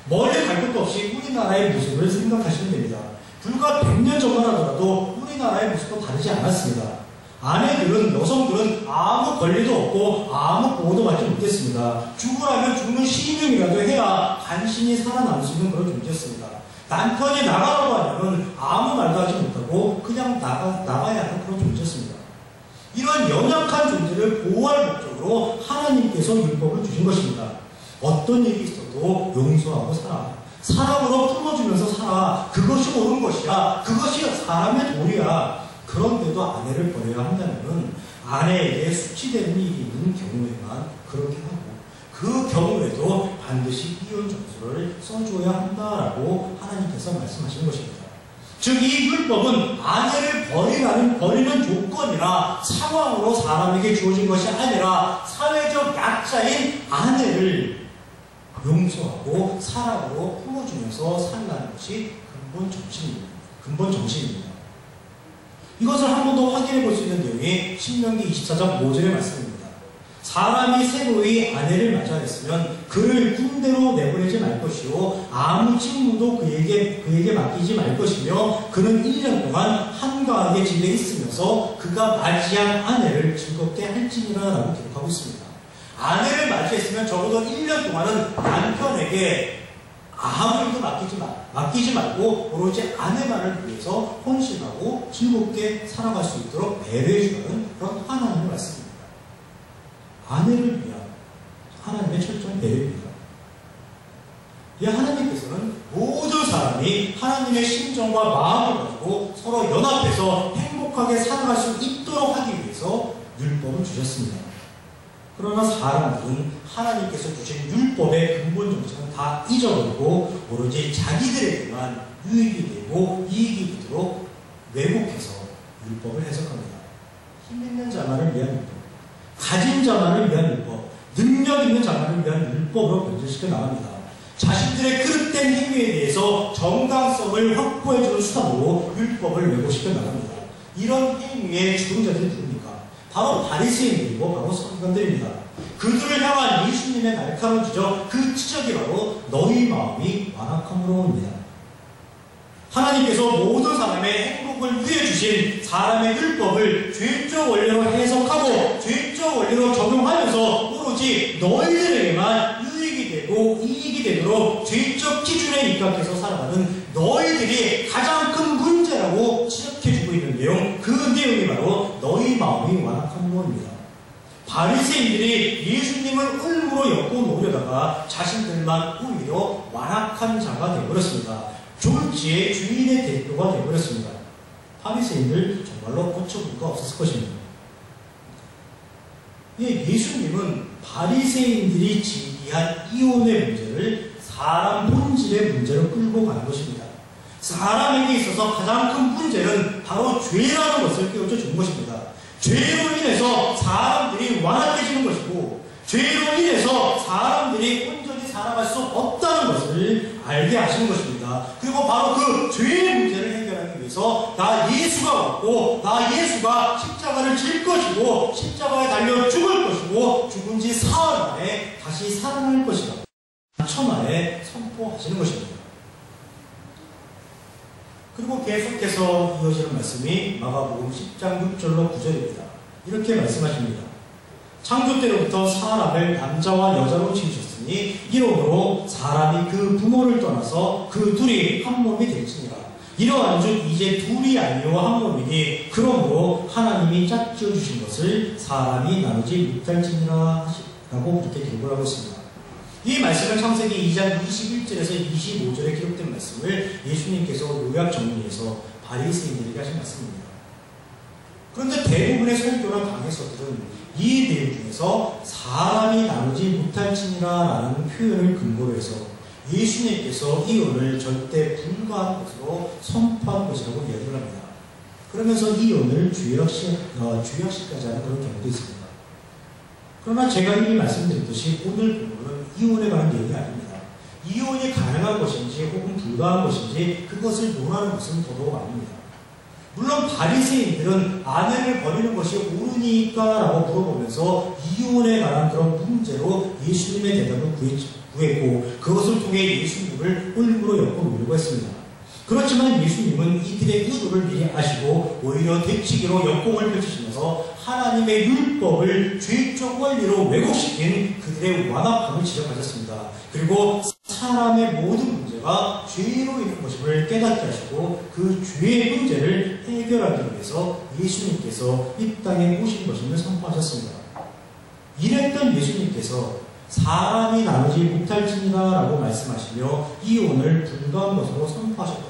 멀리 갈 것도 없이 우리나라의 모습을 생각하시면 됩니다. 불과 100년 전만 하더라도 우리나라의 모습도 다르지 않았습니다. 아내들은, 여성들은 아무 권리도 없고 아무 보호도 받지 못했습니다. 죽으라면 죽는 시명이라도 해야 간신히 살아남을 수 있는 그런 존재였습니다. 남편이 나가라고 하면 아무 말도 하지 못하고 그냥 나가야 하는 그런 존재였습니다. 이런 연약한 존재를 보호할 목적으로 하나님께서 율법을 주신 것입니다. 어떤 일이 있어도 용서하고 살아. 사랑으로 품어주면서 살아. 그것이 옳은 것이야. 그것이 사람의 도리야. 그런데도 아내를 버려야 한다면 아내에게 수치되는 일이 있는 경우에만 그렇게 하고 그 경우에도 반드시 이혼 정서를 써줘야 한다라고 하나님께서 말씀하시는 것입니다. 즉 이 율법은 아내를 버리는 조건이나 상황으로 사람에게 주어진 것이 아니라 사회적 약자인 아내를 용서하고 사랑으로 품어주면서 살라는 것이 근본 정신입니다. 이것을 한 번 더 확인해 볼 수 있는 내용이 신명기 24장 5절의 말씀입니다. 사람이 새로이 아내를 맞이하였으면 그를 군대로 내보내지 말 것이요 아무 직무도 그에게 맡기지 말 것이며 그는 1년 동안 한가하게 집에 있으면서 그가 맞이한 아내를 즐겁게 할지니라 라고 기록하고 있습니다. 아내를 맞이했으면 적어도 1년 동안은 남편에게 아무 일도 맡기지 말고 오로지 아내만을 위해서 헌신하고 즐겁게 살아갈 수 있도록 배려해주는 그런 하나님의 말씀입니다. 아내를 위한 하나님의 철저한 배려입니다. 이 하나님께서는 모든 사람이 하나님의 심정과 마음을 가지고 서로 연합해서 행복하게 살아갈 수 있도록 하기 위해서 율법을 주셨습니다. 그러나 사람들은 하나님께서 주신 율법의 근본 정신은 다 잊어버리고 오로지 자기들에게만 유익이 되고 이익이 되도록 왜곡해서 율법을 해석합니다. 힘 있는 자만을 위한 율법, 가진 자만을 위한 율법, 능력 있는 자만을 위한 율법으로 변질시켜 나갑니다. 자신들의 그릇된 행위에 대해서 정당성을 확보해주는 수단으로 율법을 왜곡시켜 나갑니다. 이런 행위의 주동자들이 누굽니까? 바로 바리새인들이고 바로 서기관들입니다. 그들을 향한 예수님의 날카로운 지적, 그 지적이 바로 너희 마음이 완악함으로입니다. 하나님께서 모든 사람의 행복을 위해 주신 사람의 율법을 죄적 원리로 해석하고 죄적 원리로 적용하면서 오로지 너희들에게만 유익이 되고 이익이 되도록 죄적 기준에 입각해서 살아가는 너희들이 가장 큰 문제라고 지적해주고 있는 내용, 그 내용이 바로 너희 마음이 완악함으로입니다. 바리새인들이 예수님을 울무로 엮고 놓으려다가 자신들만 오히려 완악한 자가 되어버렸습니다. 졸지의 주인의 대표가 되어버렸습니다. 바리새인들 정말로 고쳐볼 거 없었을 것입니다. 예수님은 바리새인들이 제기한 이혼의 문제를 사람 본질의 문제로 끌고 가는 것입니다. 사람에게 있어서 가장 큰 문제는 바로 죄라는 것을 깨우쳐 주는 것입니다. 죄로 인해서 사람들이 완악해지는 것이고 죄로 인해서 사람들이 온전히 살아갈 수 없다는 것을 알게 하시는 것입니다. 그리고 바로 그 죄의 문제를 해결하기 위해서 나 예수가 왔고 나 예수가 십자가를 질 것이고 십자가에 달려 죽을 것이고 죽은 지 사흘 만에 다시 살아날 것이다. 천하에 선포하시는 것입니다. 그리고 계속해서 이어지는 말씀이 마가복음 10장 6절로 9절입니다. 이렇게 말씀하십니다. 창조 때로부터 사람을 남자와 여자로 지으셨으니 이러므로 사람이 그 부모를 떠나서 그 둘이 한 몸이 될지니라. 이러한즉 이제 둘이 아니요 한 몸이니 그러므로 하나님이 짝지어 주신 것을 사람이 나누지 못할지니라 라고 그렇게 기록을 하고 있습니다. 이 말씀은 창세기 2장 21절에서 25절에 기록된 말씀을 예수님께서 요약 정리해서 바리새인들에게 하신 말씀입니다. 그런데 대부분의 설교나 강해서들은 이 내용 중에서 사람이 나누지 못할지니라 라는 표현을 근거로 해서 예수님께서 이혼을 절대 불가한 것으로 선포한 것이라고 이야기를 합니다. 그러면서 이혼을 주역시까지 하는 그런 경우도 있습니다. 그러나 제가 이미 말씀드렸듯이 오늘 부분은 이혼에 관한 얘기가 아닙니다. 이혼이 가능한 것인지 혹은 불가한 것인지 그것을 논하는 것은 더더욱 아닙니다. 물론 바리새인들은 아내를 버리는 것이 옳으니까 라고 물어보면서 이혼에 관한 그런 문제로 예수님의 대답을 구했고 그것을 통해 예수님을 홀림으로 엮어 놓으려고 했습니다. 그렇지만 예수님은 이들의 의도를 미리 아시고 오히려 되치기로 역공을 펼치시면서 하나님의 율법을 죄적 원리로 왜곡시킨 그들의 완악함을 지적하셨습니다. 그리고 사람의 모든 문제가 죄로 있는 것임을 깨닫게 하시고 그 죄의 문제를 해결하기 위해서 예수님께서 이 땅에 오신 것임을 선포하셨습니다. 이랬던 예수님께서 사람이 나누지 못할지니라 라고 말씀하시며 이혼을 불가한 것으로 선포하셨다면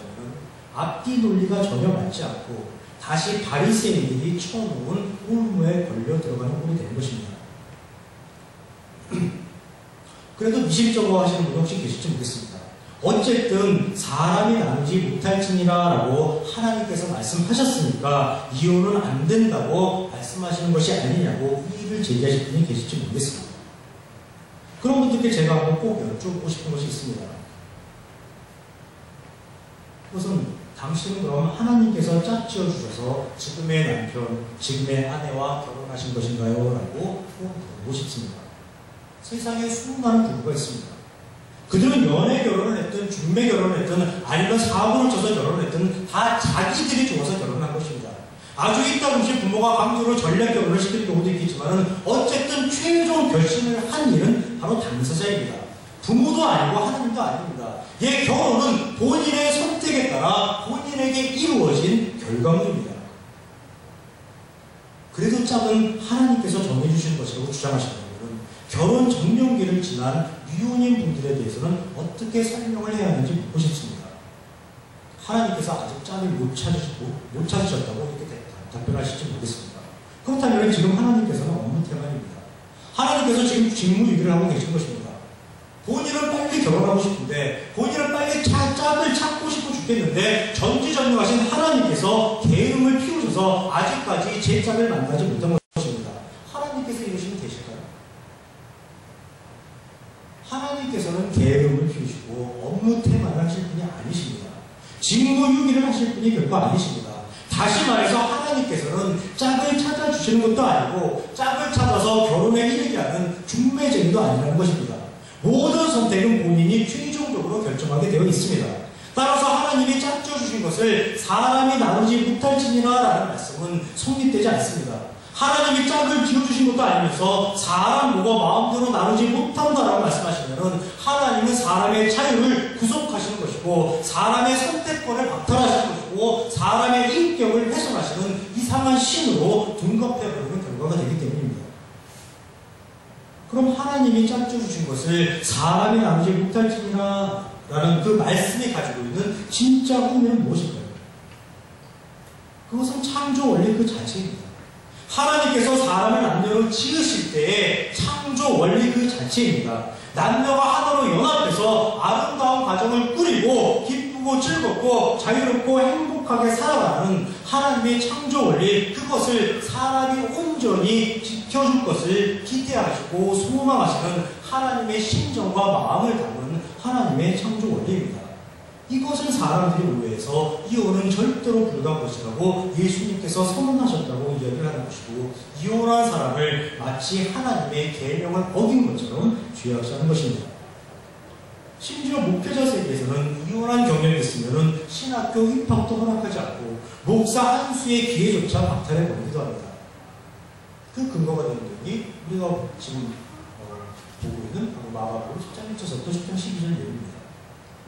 앞뒤 논리가 전혀 맞지 않고 다시 바리새인들이 쳐놓은 올무에 걸려 들어가는 꼴이 되는 것입니다. 그래도 미심쩍어 하시는 분 혹시 계실지 모르겠습니다. 어쨌든 사람이 나누지 못할지니라 라고 하나님께서 말씀하셨으니까 이혼은 안 된다고 말씀하시는 것이 아니냐고 이의를 제기하실 분이 계실지 모르겠습니다. 그런 분들께 제가 한번 꼭 여쭙고 싶은 것이 있습니다. 그것은 당신은 그럼 하나님께서 짝지어 주셔서 지금의 남편, 지금의 아내와 결혼하신 것인가요? 라고 물어보고 싶습니다. 세상에 수많은 부부가 있습니다. 그들은 연애 결혼을 했든 중매 결혼을 했든 아니면 사고를 쳐서 결혼을 했든 다 자기들이 좋아서 결혼한 것입니다. 아주 이따금씩 부모가 강제로 전략 결혼을 시키는 경우도 있겠지만 어쨌든 최종 결심을 한 일은 바로 당사자입니다. 부모도 아니고 하나님도 아닙니다. 이 결혼은 본인의 선택에 따라 본인에게 이루어진 결과물입니다. 그래도 짝은 하나님께서 정해주신 것이라고 주장하시는 분은 결혼 정년기를 지난 미혼인 분들에 대해서는 어떻게 설명을 해야 하는지 묻고 싶습니다. 하나님께서 아직 짝을 못 찾으셨다고 이렇게 답변하실지 모르겠습니다. 그렇다면 지금 하나님께서는 업무 태만입니다. 하나님께서 지금 직무유기를 하고 계신 것입니다. 본인은 빨리 결혼하고 싶은데 본인은 빨리 짝을 찾고 싶어 죽겠는데 전지전능하신 하나님께서 게으름을 피우셔서 아직까지 제 짝을 만나지 못한 것입니다. 하나님께서 이러시면 되실까요? 하나님께서는 게으름을 피우시고 업무 태만을 하실 분이 아니십니다. 직무유기를 하실 분이 결코 아니십니다. 다시 말해서 하나님께서는 짝을 찾아주시는 것도 아니고 짝을 찾아서 결혼에 이르게 하는 중매쟁이도 아니라는 것입니다. 모든 선택은 본인이 최종적으로 결정하게 되어 있습니다. 따라서 하나님이 짝지어주신 것을 사람이 나누지 못할지니라 라는 말씀은 성립되지 않습니다. 하나님이 짝을 지어주신 것도 아니면서 사람 보고 마음대로 나누지 못한다라고 말씀하시면 하나님은 사람의 자유를 구속하시는 것이고 사람의 선택권을 박탈하시는 것이고 사람의 인격을 훼손하시는 이상한 신으로 둔갑해버리는 결과가 되기 때문입니다. 그럼 하나님이 짝지어주신 것을 사람이 나누지 못할지니라 라는 그 말씀이 가지고 있는 진짜 의미는 무엇일까요? 그것은 창조 원리 그 자체입니다. 하나님께서 사람을 남녀로 지으실 때의 창조 원리 그 자체입니다. 남녀가 하나로 연합해서 아름다운 가정을 꾸리고 기쁘고 즐겁고 자유롭고 행복하게 살아가는 하나님의 창조 원리, 그것을 사람이 온전히 지켜줄 것을 기대하시고 소망하시는 하나님의 심정과 마음을 담은 하나님의 창조 원리입니다. 이것을 사람들이 오해해서 이혼은 절대로 불가한 것이라고 예수님께서 선언하셨다고 이야기를 하는 것이고, 이혼한 사람을 마치 하나님의 계명을 어긴 것처럼 죄악시하는 것입니다. 심지어 목회자 세계에서는 이혼한 경력이 있으면 신학교 입학도 허락하지 않고 목사 한 수의 기회조차 박탈해 버리기도 합니다. 그 근거가 되는 내용이 우리가 지금 보고 있는 마가복음 10장 1절부터 10장 12절 내용입니다.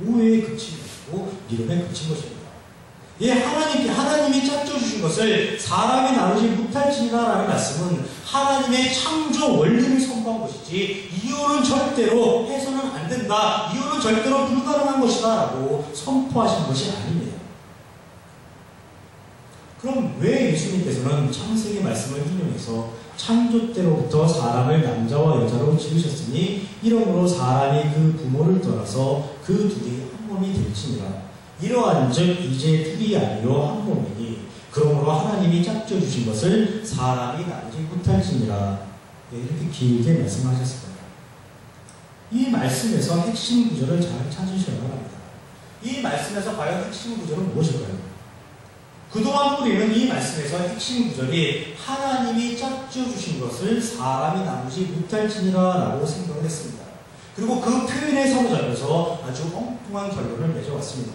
오해에 그친 것이고 믿음에 그친 것입니다. 예, 하나님이 짝져주신 것을 사람이 나누지 못할지니라 라는 말씀은 하나님의 창조 원리를 선포한 것이지, 이혼은 절대로 해서는 안 된다, 이혼은 절대로 불가능한 것이다 라고 선포하신 것이 아닙니다. 그럼 왜 예수님께서는 창세기 말씀을 인용해서 창조 때로부터 사람을 남자와 여자로 지으셨으니 이러므로 사람이 그 부모를 떠나서 그 둘이 한 몸이 될지니라, 이러한즉 이제 둘이 아니요 한 몸이니 그러므로 하나님이 짝져 주신 것을 사람이 나누지 못할지니라 이렇게 길게 말씀하셨을까요? 이 말씀에서 핵심 구절을 잘 찾으셔야 합니다. 이 말씀에서 과연 핵심 구절은 무엇일까요? 그동안 우리는 이 말씀에서 핵심 구절이 하나님이 짝지어주신 것을 사람이 나누지 못할지니라 라고 생각을 했습니다. 그리고 그 표현에 사로잡혀서 아주 엉뚱한 결론을 맺어왔습니다.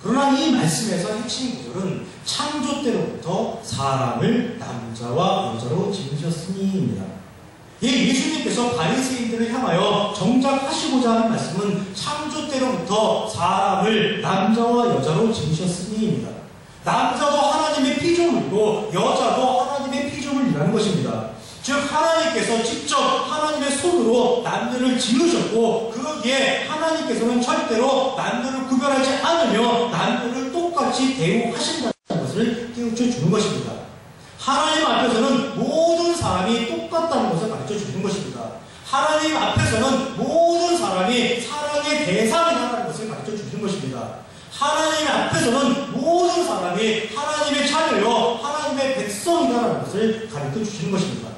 그러나 이 말씀에서 핵심 구절은 창조 때로부터 사람을 남자와 여자로 지으셨으니입니다. 예수님께서 바리새인들을 향하여 정작 하시고자 하는 말씀은 창조 때로부터 사람을 남자와 여자로 지으셨으니입니다. 남자도 하나님의 피조물이고 여자도 하나님의 피조물이라는 것입니다. 즉 하나님께서 직접 하나님의 손으로 남녀를 지으셨고 거기에 하나님께서는 절대로 남녀를 구별하지 않으며 남녀를 똑같이 대우하신다는 것을 깨우쳐 주는 것입니다. 하나님 앞에서는 모든 사람이 똑같다는 것을 가르쳐 주는 것입니다. 하나님 앞에서는 모든 사람이 사랑의 대상이라는 것을 가르쳐 주는 것입니다. 하나님 앞에서는 모든 사람이 하나님의 자녀요 하나님의 백성이라는 것을 가르쳐 주시는 것입니다.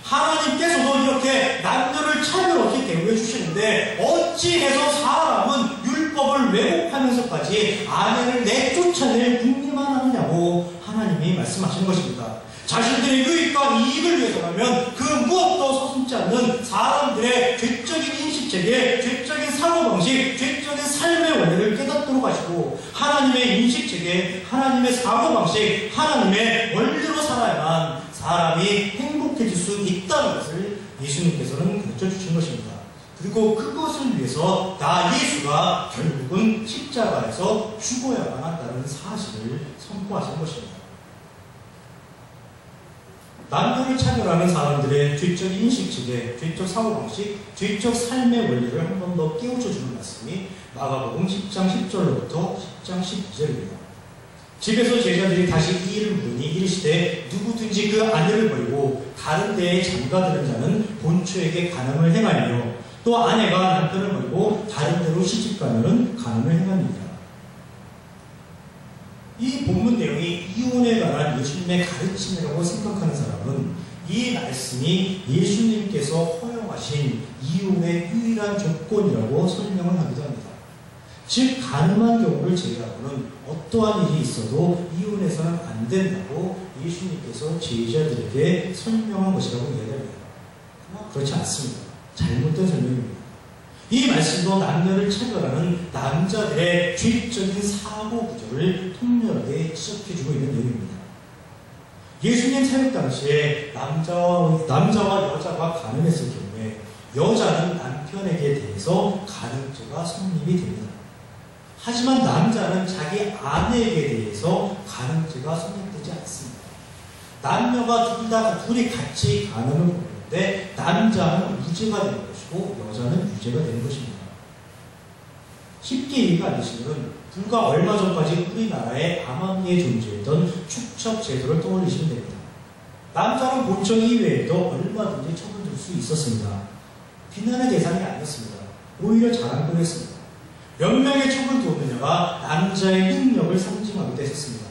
하나님께서도 이렇게 남녀를 차별 없이 대우해 주시는데 어찌해서 사람은 율법을 왜곡하면서까지 아내를 내쫓아낼 궁리만 하느냐고 하나님이 말씀하시는 것입니다. 자신들의 유익과 이익을 위해서라면 그 무엇도 서슴지 않는 사람들의 죄적인 인식체계, 죄적인 사고방식, 죄적인 삶의 원리를 깨닫도록 하시고 하나님의 인식체계, 하나님의 사고방식, 하나님의 원리로 살아야만 사람이 행복해질 수 있다는 것을 예수님께서는 가르쳐 주신 것입니다. 그리고 그것을 위해서 나 예수가 결국은 십자가에서 죽어야만 한다는 사실을 선포하신 것입니다. 남녀를 차별하는 사람들의 죄적 인식체계, 죄적 사고방식, 죄적 삶의 원리를 한 번 더 깨우쳐주는 말씀이 마가복음 10장 10절로부터 10장 12절입니다. 집에서 제자들이 다시 이 일을 물으니 이르시되 누구든지 그 아내를 버리고 다른 데에 장가드는 자는 본처에게 간음을 행하며 또 아내가 남편을 버리고 다른 데로 시집가면 간음을 행합니다. 이 본문 내용이 이혼에 관한 예수님의 가르침이라고 생각하는 사람은 이 말씀이 예수님께서 허용하신 이혼의 유일한 조건이라고 설명을 하기도 합니다. 즉 가늠한 경우를 제외하고는 어떠한 일이 있어도 이혼해서는 안 된다고 예수님께서 제자들에게 설명한 것이라고 이야기합니다. 그러나 그렇지 않습니다. 잘못된 설명입니다. 이 말씀도 남녀를 차별하는 남자들의 죄적인 사고 구조를 통렬하게 지적해주고 있는 내용입니다. 예수님 사역 당시에 남자와 여자가 간음했을 경우에 여자는 남편에게 대해서 간음죄가 성립이 됩니다. 하지만 남자는 자기 아내에게 대해서 간음죄가 성립되지 않습니다. 남녀가 둘이 같이 간음을 벌이는데 남자는 무죄가 되는 것이고 여자는 유죄가 되는 것입니다. 쉽게 이해가 안 되시면 불과 얼마 전까지 우리나라에 암암리에 존재했던 축척 제도를 떠올리시면 됩니다. 남자는 본청 이외에도 얼마든지 처분될 수 있었습니다. 비난의 대상이 아니었습니다. 오히려 자랑거리였습니다. 몇 명의 척을 두었느냐가 남자의 능력을 상징하기도 했었습니다.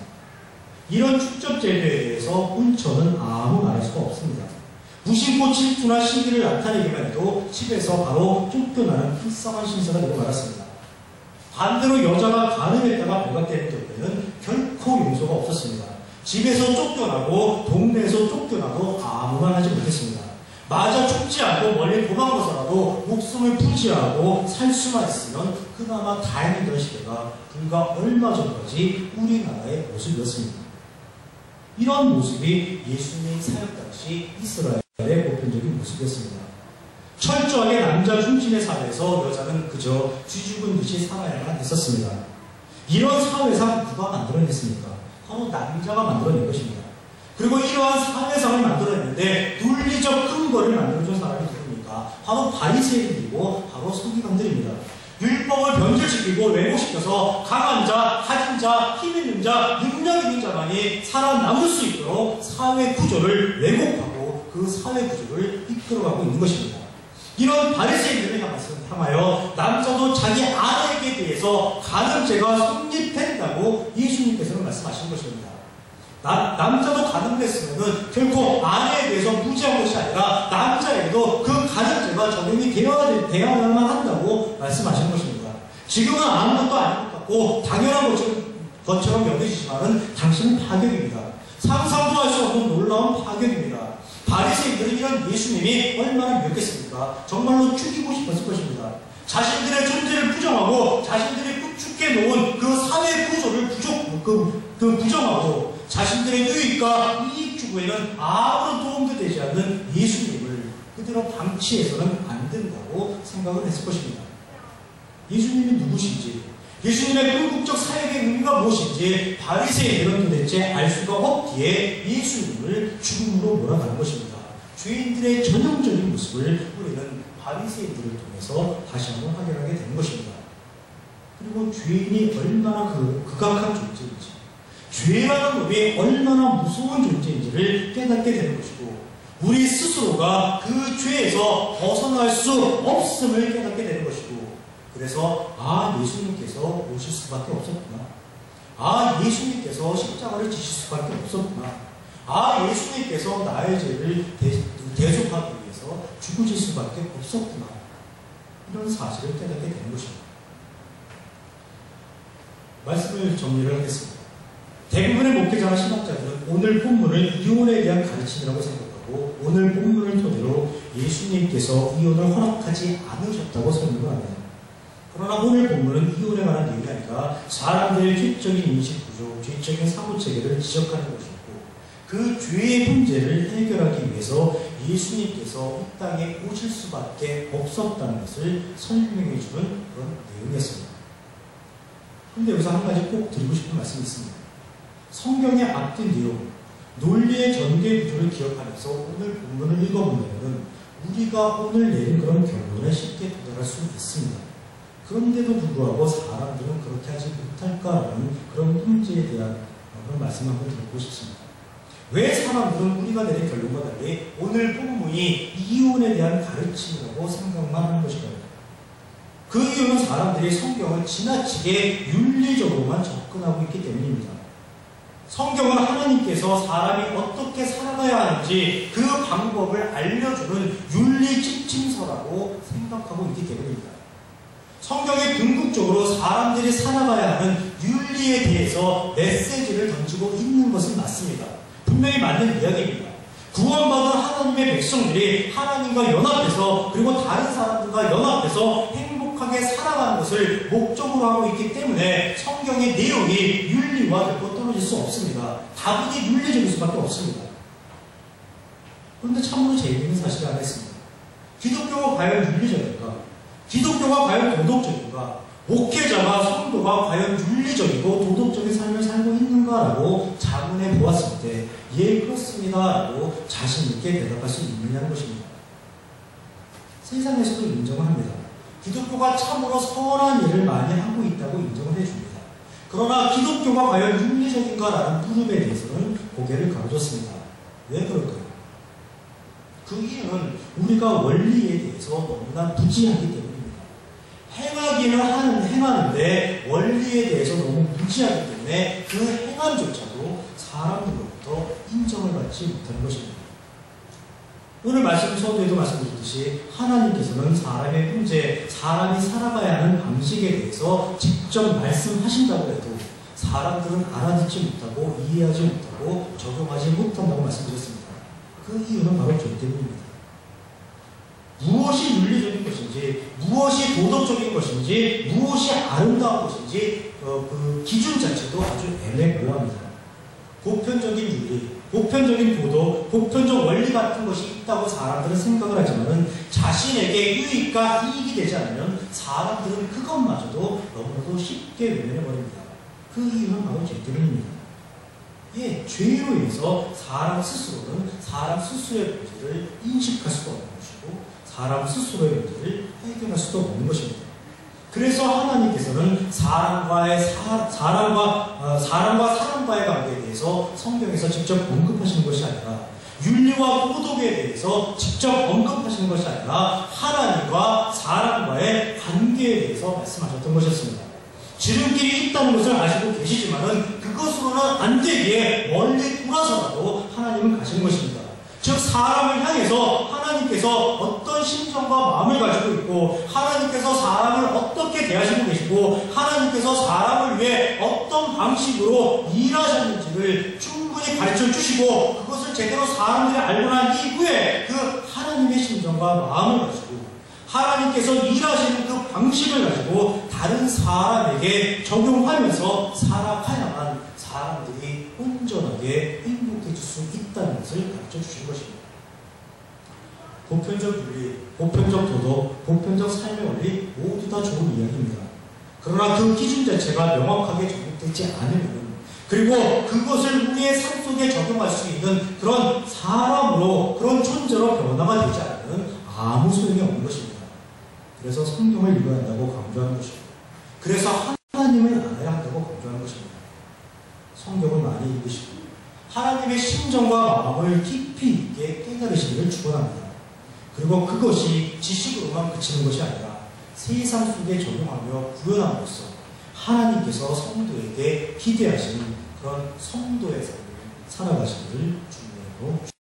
이런 축적 제도에 대해서 본처는 아무 말할 수가 없습니다. 무심코 질투나 시기를 나타내기만 해도 집에서 바로 쫓겨나는 불쌍한 신세가 되고 말았습니다. 반대로 여자가 간음했다가 발각되는 경우에는 결코 용서가 없었습니다. 집에서 쫓겨나고 동네에서 쫓겨나도 아무 말 하지 못했습니다. 마저 죽지 않고 멀리 도망가서라도 목숨을 부지하고 살 수만 있으면 그나마 다행이던 시대가 불과 얼마 전까지 우리나라의 모습이었습니다. 이런 모습이 예수님 사역 당시 이스라엘의 보편적인 모습이었습니다. 철저하게 남자 중심의 사회에서 여자는 그저 쥐죽은 듯이 살아야만 했었습니다. 이런 사회상 누가 만들어냈습니까? 바로 남자가 만들어낸 것입니다. 그리고 이러한 사회상을 만들어냈는데 논리적 근거를 만들어준 사람이 누굽니까? 바로 바리새인들이고 바로 서기관들입니다. 율법을 변질시키고 왜곡시켜서 강한 자, 가진 자, 힘 있는 자, 능력 있는 자만이 살아남을 수 있도록 사회 구조를 왜곡하고 그 사회 구조를 이끌어가고 있는 것입니다. 이런 바리새인들을 향하여 남자도 자기 아내에게 대해서 간음죄가 성립된다고 예수님께서는 말씀하신 것입니다. 남자도 가늠됐으면 결코 아내에 대해서 무지한 것이 아니라 남자에게도 그 가늠죄가 적용이 되어야만 한다고 말씀하신 것입니다. 지금은 아무것도 아닌 것 같고 당연한 것처럼 여겨지지만은 당신은 파격입니다. 상상도 할 수 없는 놀라운 파격입니다. 바리새인들은 이런 예수님이 얼마나 미웠겠습니까? 정말로 죽이고 싶었을 것입니다. 자신들의 존재를 부정하고 자신들이 구축해 놓은 그 사회 구조를 부정하고 자신들의 유익과 이익 추구에는 아무런 도움도 되지 않는 예수님을 그대로 방치해서는 안 된다고 생각을 했을 것입니다. 예수님이 누구신지, 예수님의 궁극적 사역의 의미가 무엇인지 바리새인들은 도대체 알 수가 없기에 예수님을 죽음으로 몰아가는 것입니다. 죄인들의 전형적인 모습을 우리는 바리새인들을 통해서 다시 한번 확인하게 되는 것입니다. 그리고 죄인이 얼마나 극악한 존재인지, 죄라는 놈이 얼마나 무서운 존재인지를 깨닫게 되는 것이고, 우리 스스로가 그 죄에서 벗어날 수 없음을 깨닫게 되는 것이고, 그래서 예수님께서 오실 수밖에 없었구나. 예수님께서 십자가를 지실 수밖에 없었구나. 예수님께서 나의 죄를 대속하기 위해서 죽으실 수밖에 없었구나. 이런 사실을 깨닫게 되는 것입니다. 말씀을 정리를 하겠습니다. 대부분의 목회자나 신학자들은 오늘 본문을 이혼에 대한 가르침이라고 생각하고 오늘 본문을 토대로 예수님께서 이혼을 허락하지 않으셨다고 설명을 합니다. 그러나 오늘 본문은 이혼에 관한 내용이 아니라 사람들의 죄적인 인식구조, 죄적인 사고체계를 지적하는 것이고 그 죄의 문제를 해결하기 위해서 예수님께서 이 땅에 오실 수밖에 없었다는 것을 설명해 주는 그런 내용이었습니다. 그런데 여기서 한 가지 꼭 드리고 싶은 말씀이 있습니다. 성경의 앞뒤 내용, 논리의 전개 구조를 기억하면서 오늘 본문을 읽어보면 우리가 오늘 내린 그런 결론에 쉽게 도달할 수 있습니다. 그런데도 불구하고 사람들은 그렇게 하지 못할까라는 그런 문제에 대한 그런 말씀 한번 드리고 싶습니다. 왜 사람들은 우리가 내린 결론과 달리 오늘 본문이 이혼에 대한 가르침이라고 생각만 하는 것일까요? 그 이유는 사람들이 성경을 지나치게 윤리적으로만 접근하고 있기 때문입니다. 성경은 하나님께서 사람이 어떻게 살아가야 하는지 그 방법을 알려주는 윤리 지침서라고 생각하고 있기 때문입니다. 성경이 궁극적으로 사람들이 살아가야 하는 윤리에 대해서 메시지를 던지고 있는 것은 맞습니다. 분명히 맞는 이야기입니다. 구원받은 하나님의 백성들이 하나님과 연합해서 그리고 다른 사람들과 연합해서 행복하게 살아가는 것을 목적으로 하고 있기 때문에 성경의 내용이 윤리와 결코 떨어질 수 없습니다. 다분히 윤리적일 수밖에 없습니다. 그런데 참으로 재미있는 사실이 하나 있습니다. 기독교가 과연 윤리적인가? 기독교가 과연 도덕적인가? 목회자와 성도가 과연 윤리적이고 도덕적인 삶을 살고 있는가라고 자문해 보았을 때 예, 그렇습니다 라고 자신있게 대답할 수 있느냐는 것입니다. 세상에서도 인정을 합니다. 기독교가 참으로 선한 일을 많이 하고 있다고 인정을 해줍니다. 그러나 기독교가 과연 윤리적인가라는 물음에 대해서는 고개를 가로줬습니다. 왜 그럴까요? 그 이유는 우리가 원리에 대해서 너무나 부지하기 때문입니다. 행하기는 행하는데 원리에 대해서 너무 무지하기 때문에 그 행함조차도 사람들로부터 인정을 받지 못하는 것입니다. 오늘 말씀 서두에도 말씀드렸듯이 하나님께서는 사람의 문제, 사람이 살아가야 하는 방식에 대해서 직접 말씀하신다고 해도 사람들은 알아듣지 못하고 이해하지 못하고 적용하지 못한다고 말씀드렸습니다. 그 이유는 바로 저 때문입니다. 무엇이 윤리적인 것인지, 무엇이 도덕적인 것인지, 무엇이 아름다운 것인지 그 기준 자체도 아주 애매모호합니다. 보편적인 윤리, 보편적인 도덕, 보편적 원리 같은 것이 있다고 사람들은 생각을 하지만 자신에게 유익과 이익이 되지 않으면 사람들은 그것마저도 너무나도 쉽게 외면해버립니다. 그 이유는 바로 죄 때문입니다. 예, 죄로 인해서 사람 스스로는 사람 스스로의 문제를 인식할 수도 없는 것이고 사람 스스로의 문제를 해결할 수도 없는 것입니다. 그래서 하나님께서는 사람과 사람과의 관계에 대해서 성경에서 직접 언급하시는 것이 아니라 윤리와 도덕에 대해서 직접 언급하시는 것이 아니라 하나님과 사람과의 관계에 대해서 말씀하셨던 것이었습니다. 지름길이 있다는 것을 아시고 계시지만은 그것으로는 안 되기에 멀리 돌아서라도 하나님은 가시는 것입니다. 즉 사람을 향해서 하나님께서 어떤 심정과 마음을 가지고 있고 하나님께서 사람을 어떻게 대하시고 계시고 하나님께서 사람을 위해 어떤 방식으로 일하셨는지를 충분히 가르쳐 주시고 그것을 제대로 사람들이 알고 난 이후에 그 하나님의 심정과 마음을 가지고 하나님께서 일하시는 그 방식을 가지고 다른 사람에게 적용하면서 살아가야만 사람들이 온전하게 행복해질 수 있다는 것을 가르쳐 주신 것입니다. 보편적 윤리, 보편적 도덕, 보편적 삶의 원리 모두 다 좋은 이야기입니다. 그러나 그 기준 자체가 명확하게 정립되지 않으면 그리고 그것을 우리의 삶 속에 적용할 수 있는 그런 사람으로 그런 존재로 변화가 되지 않으면 아무 소용이 없는 것입니다. 그래서 성경을 읽어야 한다고 강조하는 것입니다. 그래서 하나님을 알아야 한다고 강조하는 것입니다. 성경을 많이 읽으시고 하나님의 심정과 마음을 깊이 있게 깨달으시기를 축원합니다. 그리고 그것이 지식으로만 그치는 것이 아니라 세상 속에 적용하며 구현함으로써 하나님께서 성도에게 기대하시는 그런 성도의 삶을 살아가시기를 주님으로